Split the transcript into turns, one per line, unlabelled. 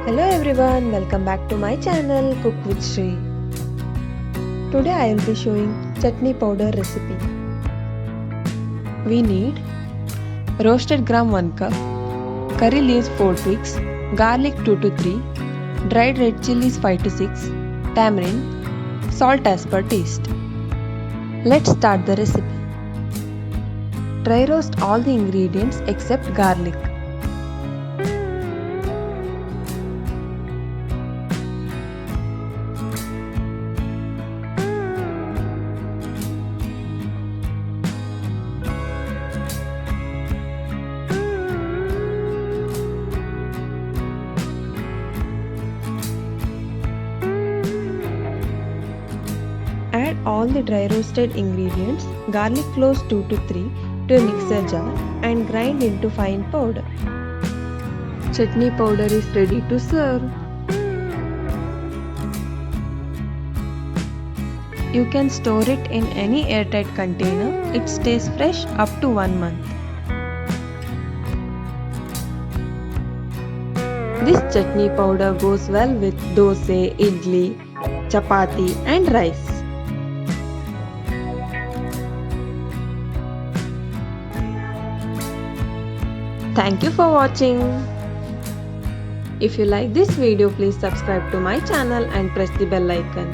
Hello everyone, welcome back to my channel Cook with Shree. Today I will be showing chutney powder recipe. We need roasted gram 1 cup, curry leaves 4 twigs, garlic 2 to 3, dried red chillies 5 to 6, tamarind, salt as per taste. Let's start the recipe. Dry roast all the ingredients except garlic. Add all the dry roasted ingredients, garlic cloves 2 to 3 to a mixer jar and grind into fine powder. Chutney powder is ready to serve. You can store it in any airtight container. It stays fresh up to 1 month. This chutney powder goes well with dosa, idli, chapati and rice. Thank you for watching. If you like this video, please subscribe to my channel and press the bell icon.